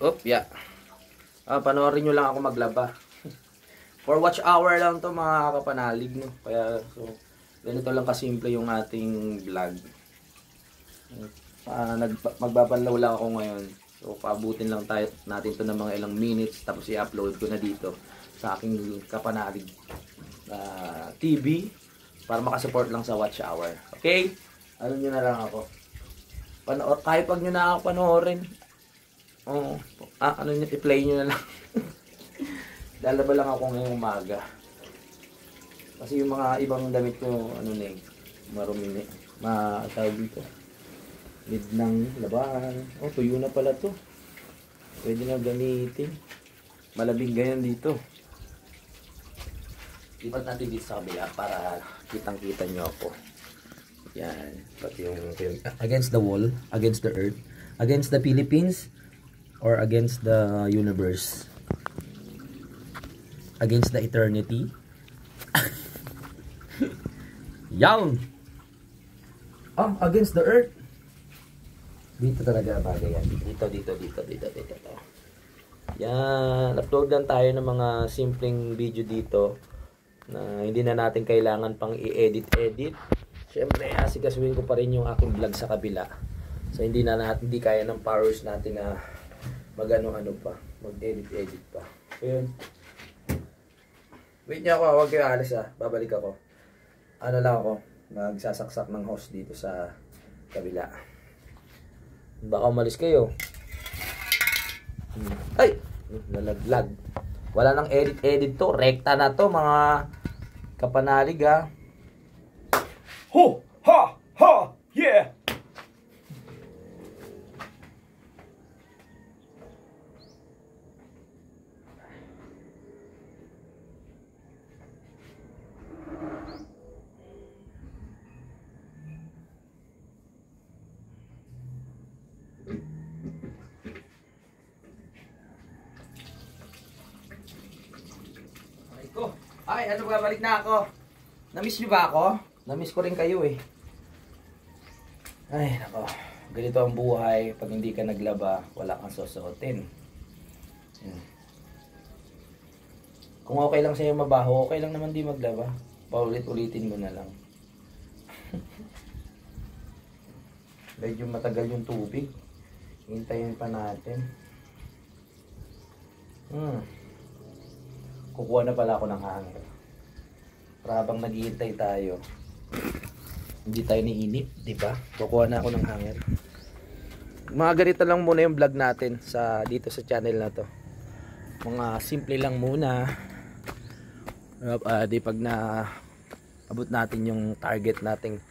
Oh, yeah. Panoorin nyo lang ako maglaba. For watch hour lang to mga kapanalig, no? Kaya, so, ganito lang kasimple yung ating vlog. Magbabanlaw lang ako ngayon. So, paabutin lang natin to ng mga ilang minutes. Tapos i-upload ko na dito sa aking kapanalig TV. Para makasupport lang sa watch hour. Okay? Ano nyo na lang ako. Kahit pag nyo na ako panoorin. Ano nyo, i-play nyo na lang. Lalaba lang ako ngayong umaga. Kasi yung mga ibang damit ko, marumi na. Matawag dito. Mid ng labahan. Tuyo na pala to. Pwede na gamitin. Malabing ganyan dito. Lipat natin dito sa kabila para kitang-kita nyo ako. Yan. Pati yung against the wall, against the earth, against the Philippines, or against the universe. Against the eternity. Yan! Against the earth. Dito talaga bagay yan. Dito. Yan. Upload lang tayo ng mga simpleng video dito na hindi na natin kailangan pang i-edit. Siyempre, asikasuhin ko pa rin yung aking vlog sa kabila. So, hindi kaya ng powers natin na mag-ano pa. Mag-edit pa. Ayun. Wait niyo ako, huwag kayo alis babalik ako. Ano lang ako, nagsasaksak ng hose dito sa kabila. Baka umalis kayo. Ay! Nalaglag. Wala nang edit to. Rekta na to mga kapanalig Ho! Ha! Ha! Yeah! Ay, babalik na ako. Namiss nyo ba ako? Namiss ko rin kayo eh. Ay, nako. Ganito ang buhay. Pag hindi ka naglaba, wala kang susuotin. Kung okay lang sa'yo mabaho, okay lang naman di maglaba. Paulit-ulitin mo na lang. Medyo matagal yung tubig. Hintayin pa natin. Kukuha na pala ako ng hanger. Para habang naghihintay tayo, hindi tayo niinip, di ba? Kukuha na ako ng hanger. Mga ganito lang muna yung vlog natin dito sa channel na to. Mga simple lang muna. Di pag na abot natin yung target nating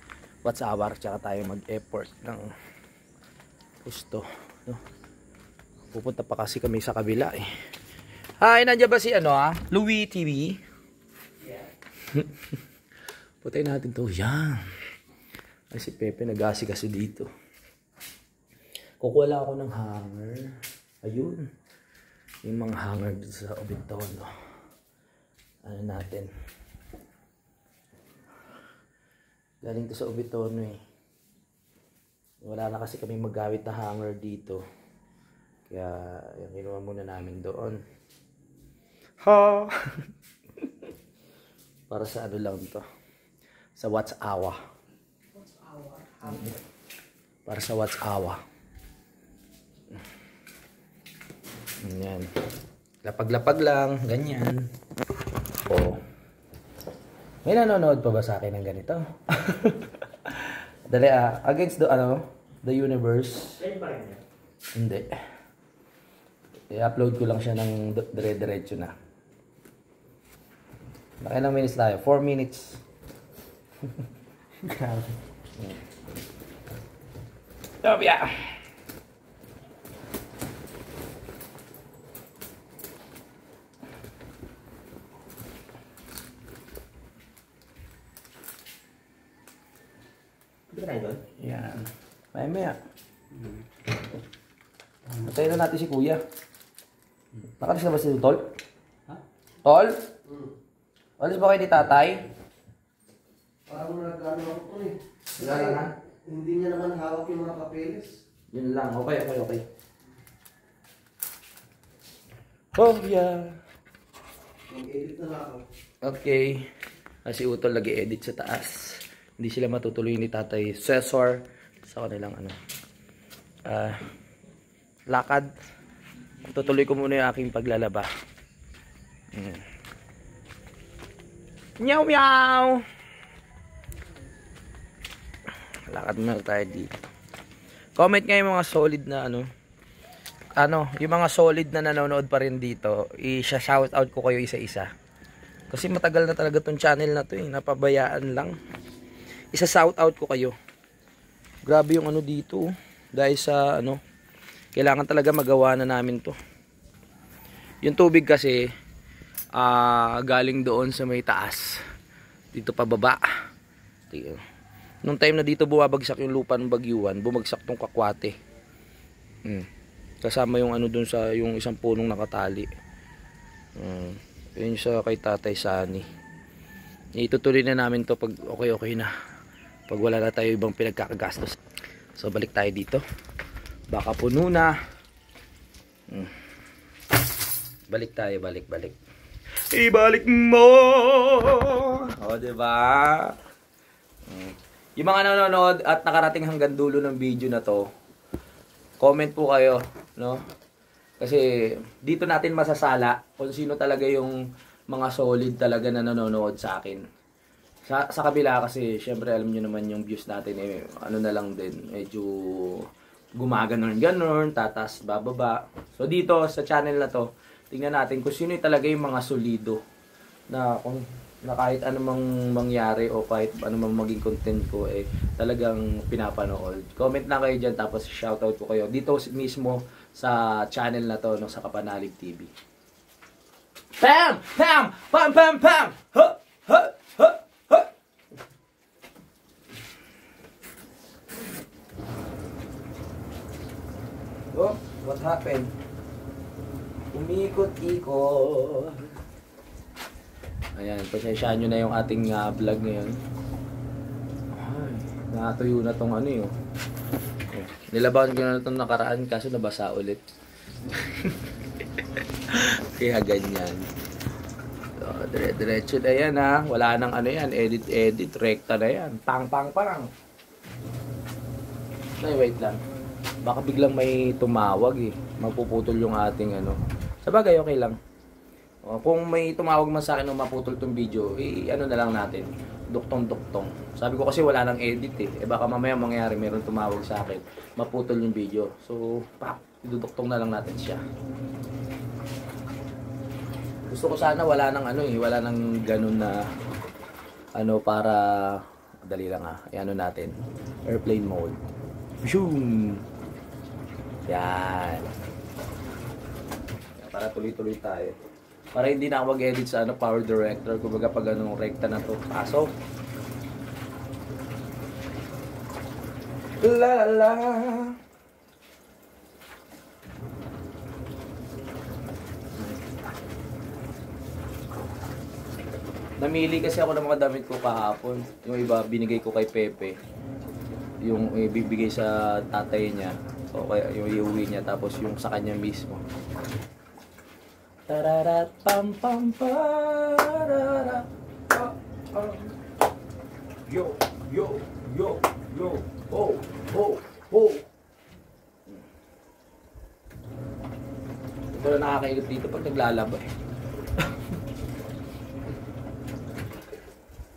watch hour, tsaka tayo mag-effort ng gusto, no? Pupunta pa kasi kami sa kabila eh. Hi, nandiyan ba si Louie TV? Yeah. Putay natin to. Yan. Ay, si Pepe nag-aasikaso dito. Kukuha lang ako ng hanger. Ayun. Yung mga hanger dito sa obito, no? Ano natin? Galing to sa Obitono eh. Wala na kasi kami maggamit na hanger dito. Kaya yung kinuha muna namin doon. Ha! Para sa ano lang to. Sa watch hour. Para sa watch hour. Ganyan. Lapag-lapag lang. Ganyan. May nanonood pa ba sa akin ng ganito? Dali against the universe. Hindi. I-upload ko lang siya ng dire-diretso na. Nakailang minutes tayo? 4 minutes. Grabe. Oh, yeah. Pwede na yun? Yan. Maya-maya. Patayin na natin si Kuya. Nakalis na ba si Tol? Ha? Tol? Alis ba kayo ni Tatay? Parang nag-ano ako eh. Wala na? Hindi niya naman hawak yung mga papeles. Yun lang. Okay. Oh, yeah. Mag-edit na lang ako. Okay. Si Utol nag-edit sa taas. Hindi sila matutuloy ni Tatay Cesar sa kanilang lakad. Tutuloy ko muna yung aking paglalaba. Meow meow. Lakad muna tayo dito. Comment nga yung mga solid na yung mga solid na nanonood pa rin dito. I-shout out ko kayo isa-isa. Kasi matagal na talaga tong channel na to napabayaan lang. Isa-shout out ko kayo. Grabe yung dito. Dahil sa kailangan talaga magawa na namin to. Yung tubig kasi galing doon sa may taas. Dito pababa. Nung time na dito bumabagsak yung lupa ng Bagyuan, bumagsak tong Kakwate. Kasama yung doon sa yung isang punong nakatali. Yun sa kay Tatay Sani. Itutuloy na namin to pag okay na. Pag wala na tayo ibang pinagkakagastos. So balik tayo dito. Baka puno na. Balik tayo, balik. Ibalik mo. O, diba? Yung mga nanonood at nakarating hanggang dulo ng video na to, comment po kayo, no? Kasi dito natin masasala kung sino talaga yung mga solid talaga na nanonood sa akin. Sa kabila kasi, syempre alam nyo naman yung views natin na lang din, medyo gumaganon, tatas, bababa. So dito sa channel na to, tingnan natin kung sino talaga yung mga solido na kahit anumang mangyari o kahit anumang maging content ko talagang pinapanood. Comment na kayo dyan tapos shoutout ko kayo dito mismo sa channel na to sa Kapanalig TV. Pam! Pam! Pam! Pam! Pam! Ha! Ha! Ha! Ha! Oh, what happened? Umikot-ikot. Ayan, pasensyaan nyo na yung ating vlog ngayon. Ay, natuyo na tong nilabahan ko na itong nakaraan kaso nabasa ulit. Kaya ganyan. So, diretso na yan wala nang edit, rekta na yan. Pang. Ay, wait lang. Baka biglang may tumawag mapuputol yung ating Sabagay, okay lang. Kung may tumawag man sa akin o maputol tong video, na lang natin. Duktong. Sabi ko kasi wala nang edit baka mamaya mangyari meron tumawag sa akin, maputol yung video. So, iduduktong na lang natin siya. Gusto ko sana wala nang wala nang ganun na para dali lang natin. Airplane mode. Boom. Yan. Para tuloy-tuloy tayo. Para hindi na ako mag-edit sa power director. Kumbaga pag rekta na to, pasok. La la. Namili kasi ako ng mga damit ko kahapon. Yung iba binigay ko kay Pepe. Yung ibibigay sa tatay niya. O kaya yung iuwi niya tapos yung sa kanya mismo. Tararat pam pam parara. Yo. Ho. Ito na nakakailip dito pag naglalaba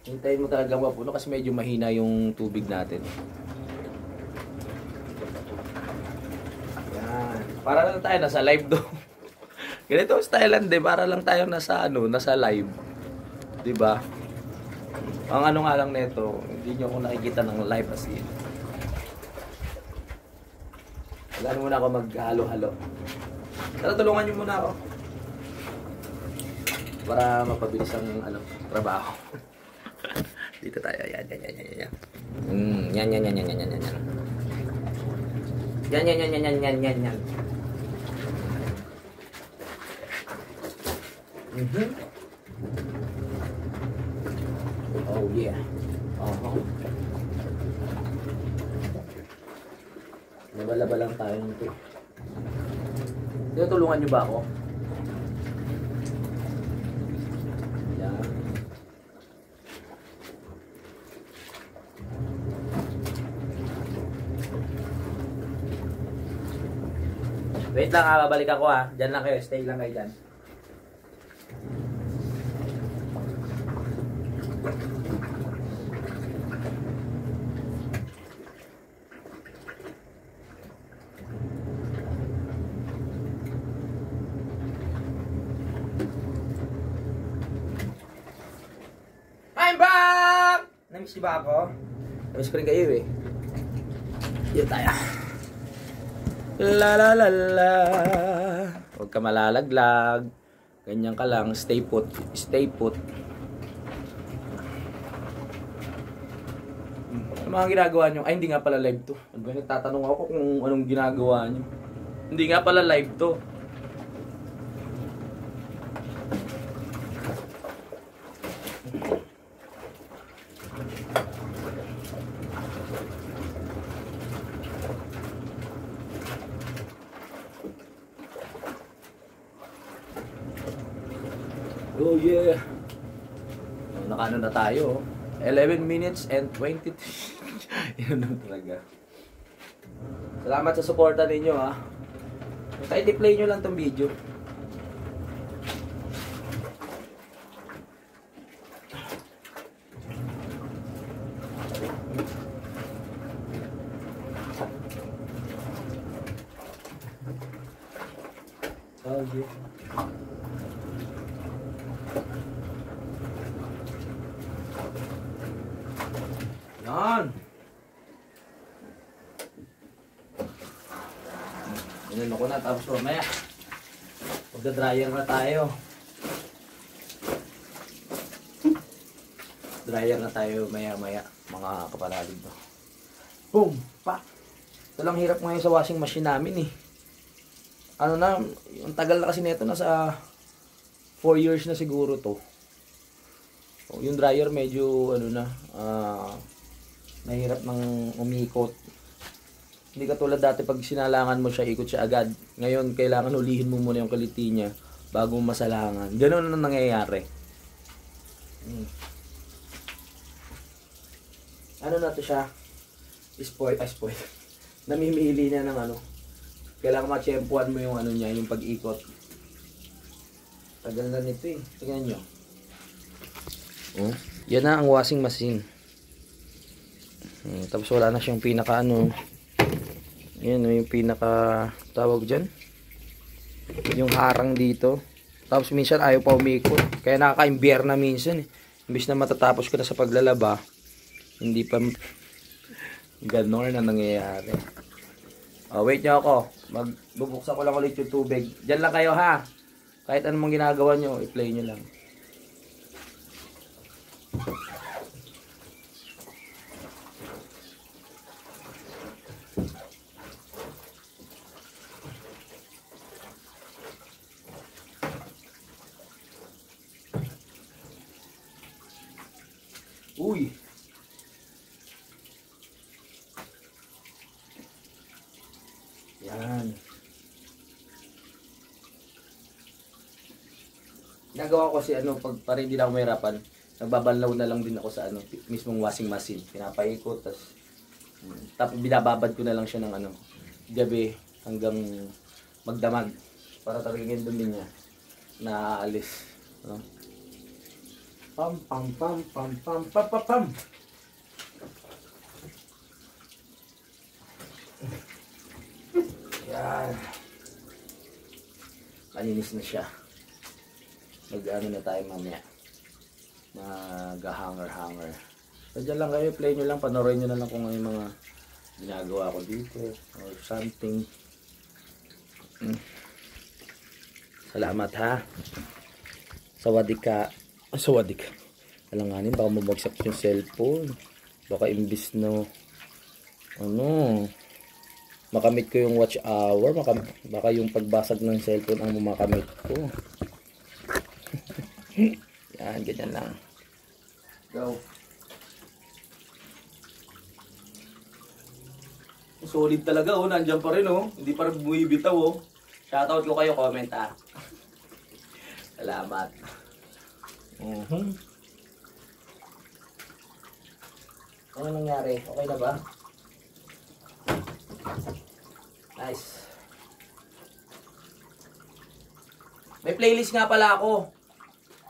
Hintayin mo talaga mapuno kasi medyo mahina yung tubig natin. Yan. Para lang tayo nasa live do. Ganito style lang para lang tayo nasa live. 'Di ba? Ang nga lang nito, hindi niyo ako nakikita ng live as in. Wala muna ako maghalo-halo. Tara, tulungan niyo muna ako. Para mapabilis ang trabaho. Dito tayo. Yan. Yan. Oh yeah. Laba-laba lang tayo nito. Dito, tulungan niyo ba ako? Yan. Wait lang ha, babalik ako ha. Diyan lang kayo, stay lang kayo dyan. I'm back! Namiss niyo ba ako? Namiss ko rin kayo eh. Dito tayo. La la la la. Huwag ka malalaglag. Ganyan ka lang. Stay put. Stay put. Ano mga ginagawa nyo? Ay, hindi nga pala live to. Ano ba? Nagtatanong ako kung anong ginagawa nyo. Hindi nga pala live to. Oh yeah. Nakano na tayo. 11 minutes and 20. Yan na talaga. Salamat sa suporta ninyo ha. Kahit i-play nyo lang tong video. Oh yeah. Yan. Inano ko na tapos mamaya. Magda-dryer na tayo. Dryer na tayo maya-maya mga kapalalig. Boom! Pa! Ito lang hirap ngayon sa washing machine namin eh. Ano na, yung tagal na kasi nito nasa 4 years na siguro to. Yung dryer medyo ano na, mahirap nang umikot. Hindi katulad dati pag sinalangan mo siya, ikot siya agad. Ngayon, kailangan ulihin mo muna yung kaliti niya bago mo masalangan. Ganun na nangyayari. Ano na to siya? Spoil. Namimili niya ng ano. Kailangan matsyempuan mo yung ano niya, yung pag-ikot. Tagal na nito eh. Tingnan nyo. Oh, yan na ang washing machine. Tapos wala na siyang pinaka ano. Yan yung pinaka tawag dyan. Yung harang dito. Tapos minsan ayaw pa umikot. Kaya nakaka-imbier na minsan eh. Imbis na matatapos ko na sa paglalaba, hindi pa ganon na nangyayari. Wait nyo ako. Magbubuksan ko lang ulit yung tubig. Diyan lang kayo ha. Kahit anong ginagawa nyo, i-play nyo lang. Uy! Yan. Nagawa ko kasi ano, pag para hindi na ako mahirapan, nagbabanlaw na lang din ako sa ano, mismong washing machine. Pinapaikot, tapos binababad ko na lang siya ng ano, gabi hanggang magdamag. Para talagang yung dumi niya naaalis. No? Pam pam pam pam pam pam pam pam. Yan. Malinis na siya. Mag-ano na tayo mamaya. Mag-hanger. So dyan lang kayo, play nyo lang, panoorin nyo na lang kung ano yung mga ginagawa ko dito or something. Salamat ha. Sawadika. Sawadika. Alanganin, baka mabagsak yung cellphone. Baka imbis no ano, makamit ko yung watch hour, baka yung pagbasag ng cellphone ang makamit ko. Yan, ganyan lang. Go. Solid talaga oh, nandiyan pa rin oh. Hindi pa rin bumibitaw oh. Shoutout ko kayo, comment ah. Salamat. Ano nangyari? Okay na ba? Nice. May playlist nga pala ako.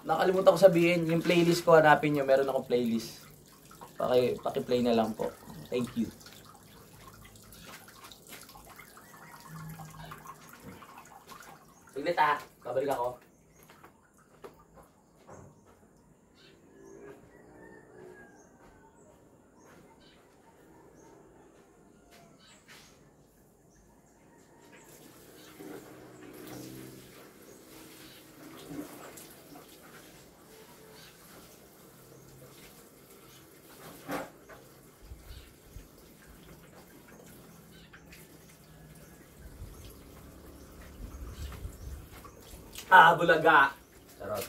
Nakalimutan ko sabihin, yung playlist ko, hanapin nyo, meron akong playlist. Paki-play na lang po. Thank you. Saglit ah, babalik ako. Bulaga. Charot.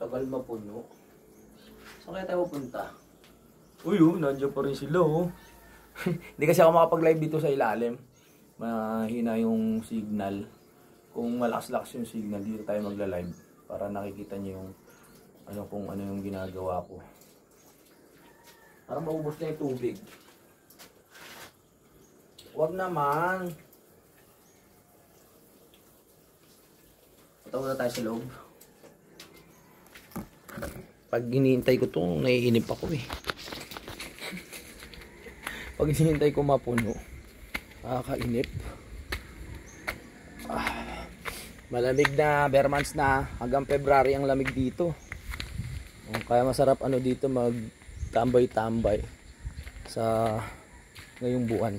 Tagal mapuno. Saan kaya tayo pupunta? Uy, nandiyan pa rin sila, oh. Hindi kasi ako makapag-live dito sa ilalim. Mahina yung signal. Kung malakas-lakas yung signal, dito tayo magla-live. Para nakikita niyo yung kung ano yung ginagawa ko. Para maubos na yung tubig. Huwag naman. Punta muna tayo sa loob. Pag hinihintay ko itong naiinip ako eh. Pag hinihintay ko mapuno, nakakainip. Malamig na, bare months na, hanggang February ang lamig dito. Kaya masarap dito magtambay-tambay sa ngayong buwan.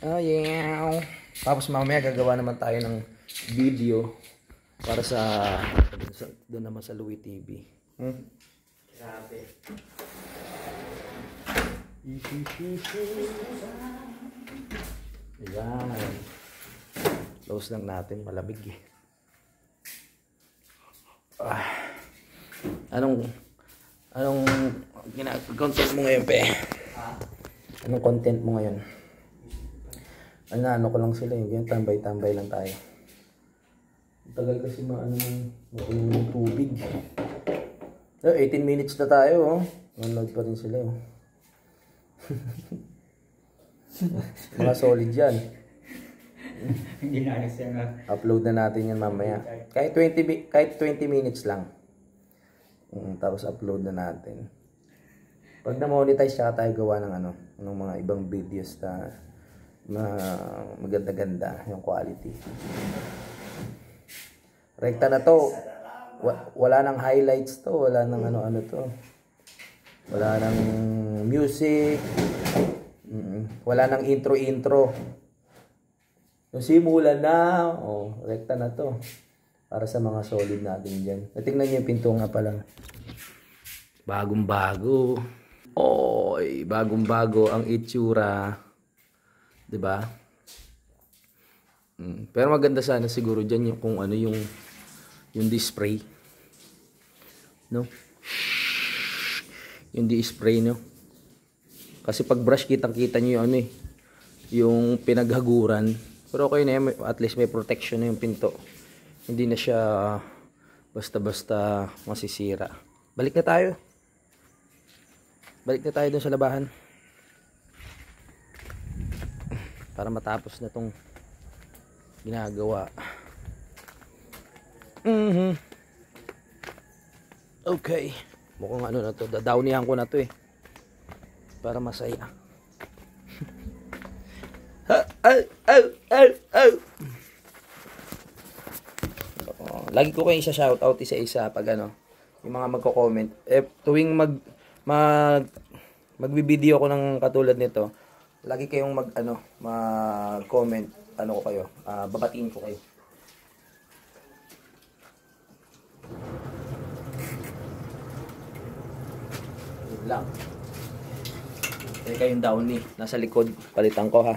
Yeah. Tapos mamaya gagawa naman tayo ng video para doon naman sa Louie TV. Grabe. Ayan. Close lang natin, malamig eh. Anong content mo ngayon, pe? Anong content mo ngayon? Ano ko lang sila yung tambay-tambay lang tayo. Tagal kasi makunin ng tubig. 18 minutes na tayo, oh. Nanonood pa rin sila, oh. Mga solid yan. Upload na natin yan mamaya. Kahit 20 minutes lang. Tapos upload na natin. Pag na-monetize, tsaka tayo gawa ng mga ibang videos na maganda-ganda yung quality. Rekta na to. Wala nang highlights to. Wala nang ano-ano to. Wala nang music. Wala nang intro-intro. Yung simulan na. Rekta na to. Para sa mga solid natin dyan. Natingnan nyo yung pinto nga pala. Bagong-bago. Oy, bagong-bago ang itsura. 'Di ba? Pero maganda sana siguro diyan yung kung ano yung display. No? Yung display, no? Kasi pag brush kitang-kita niyo yung yung pinaghaguran. Pero okay na yan, at least may protection na yung pinto. Hindi na siya basta-basta masisira. Balik na tayo. Balik na tayo dun sa labahan. Para matapos na tong ginagawa. Okay. Mukhang na to. Dadownihan ko na to eh. Para masaya. Lagi ko kayo isa-shoutout isa-isa pag yung mga magko-comment. Tuwing magbi-video ko ng katulad nito, lagi kayong mag-comment, ko kayo, babatiin ko kayo. lang. Teka yung downy. Nasa likod. Palitan ko ha.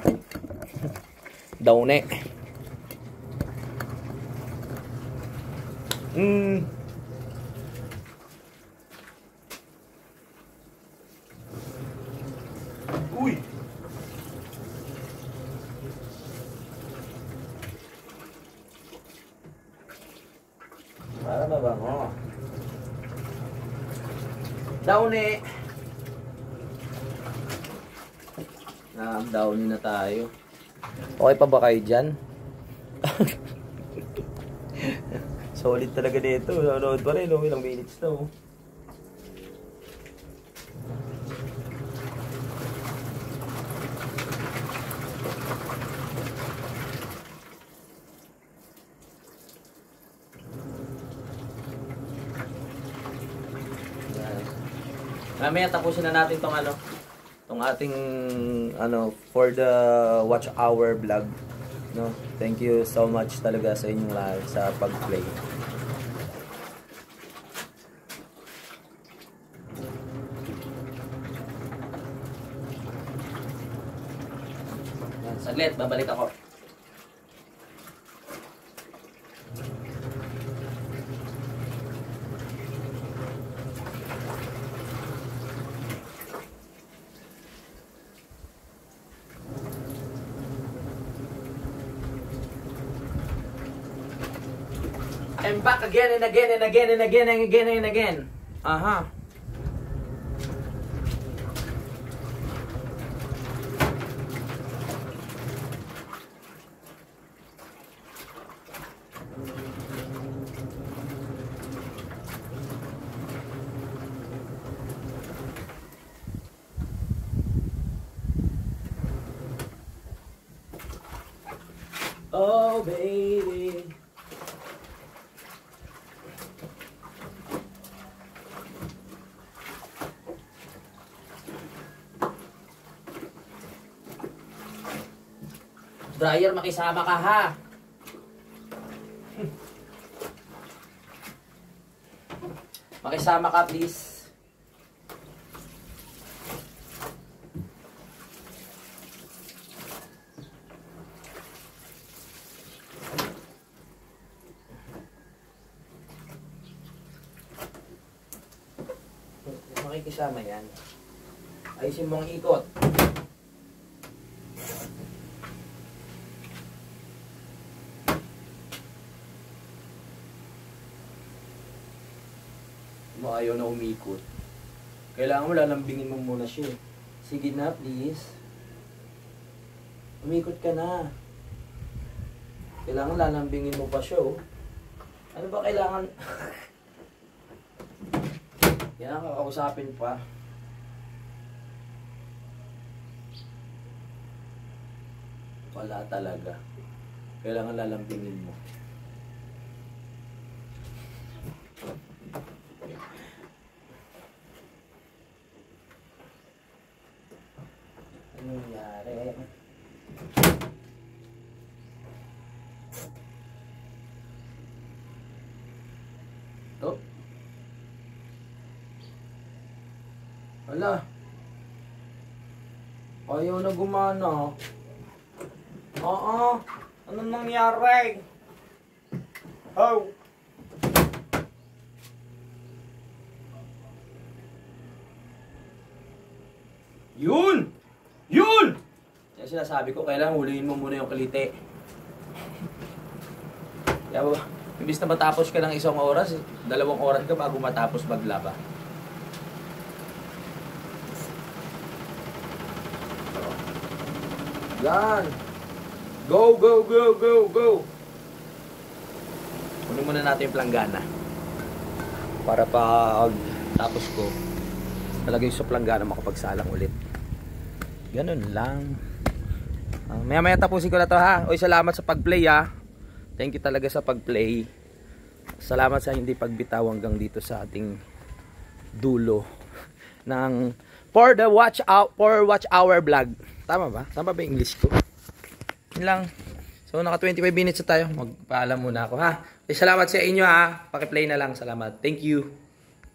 Downy. Uy! Para mabango. Downy. Downy na tayo. Okay pa ba kayo dyan? Solid talaga dito. Nanonood pa rin. Ilang minutes na. Mamaya tapusin na natin tong tong ating for the watch hour vlog, no. Thank you so much talaga sa inyong lahat sa pag-play. Saglit, babalik ako. I'm back again and again and again and again and again and again. Aha. Oh baby. Dryer, makisama ka ha. Makisama ka please. Makikisama yan. Ayusin mo ang ikot. Ayaw na umikot. Kailangan mo lalambingin mo muna siya. Sige na, please. Umikot ka na. Kailangan lalambingin mo pa siya, oh. Ano ba kailangan? Yan ang kakausapin pa. Wala talaga. Kailangan lalambingin mo. Ano nangyari? Ito? Wala. Ayaw na gumana. Oo. Anong nangyari? Oh. Yun! Yun! Kaya sinasabi ko, kailangan huliin mo muna yung kalite. Kaya ba, imbis na matapos ka ng 1 oras, 2 oras ka bago matapos maglaba. Yan! Go, go, go, go, go! Kunin muna natin yung planggana. Para pag tapos ko, talagay sa planggana makapagsalang ulit. Ganun lang. Maya-maya tapusin ko na to ha. Oy, salamat sa pag-play ha. Thank you talaga sa pag-play. Salamat sa hindi pagbitaw hanggang dito sa ating dulo ng for watch hour vlog. Tama ba? Tama ba yung English ko? Yun lang. So naka 25 minutes na tayo. Magpaalam muna ako ha. Oy, salamat sa inyo ha. Paki-play na lang. Salamat. Thank you.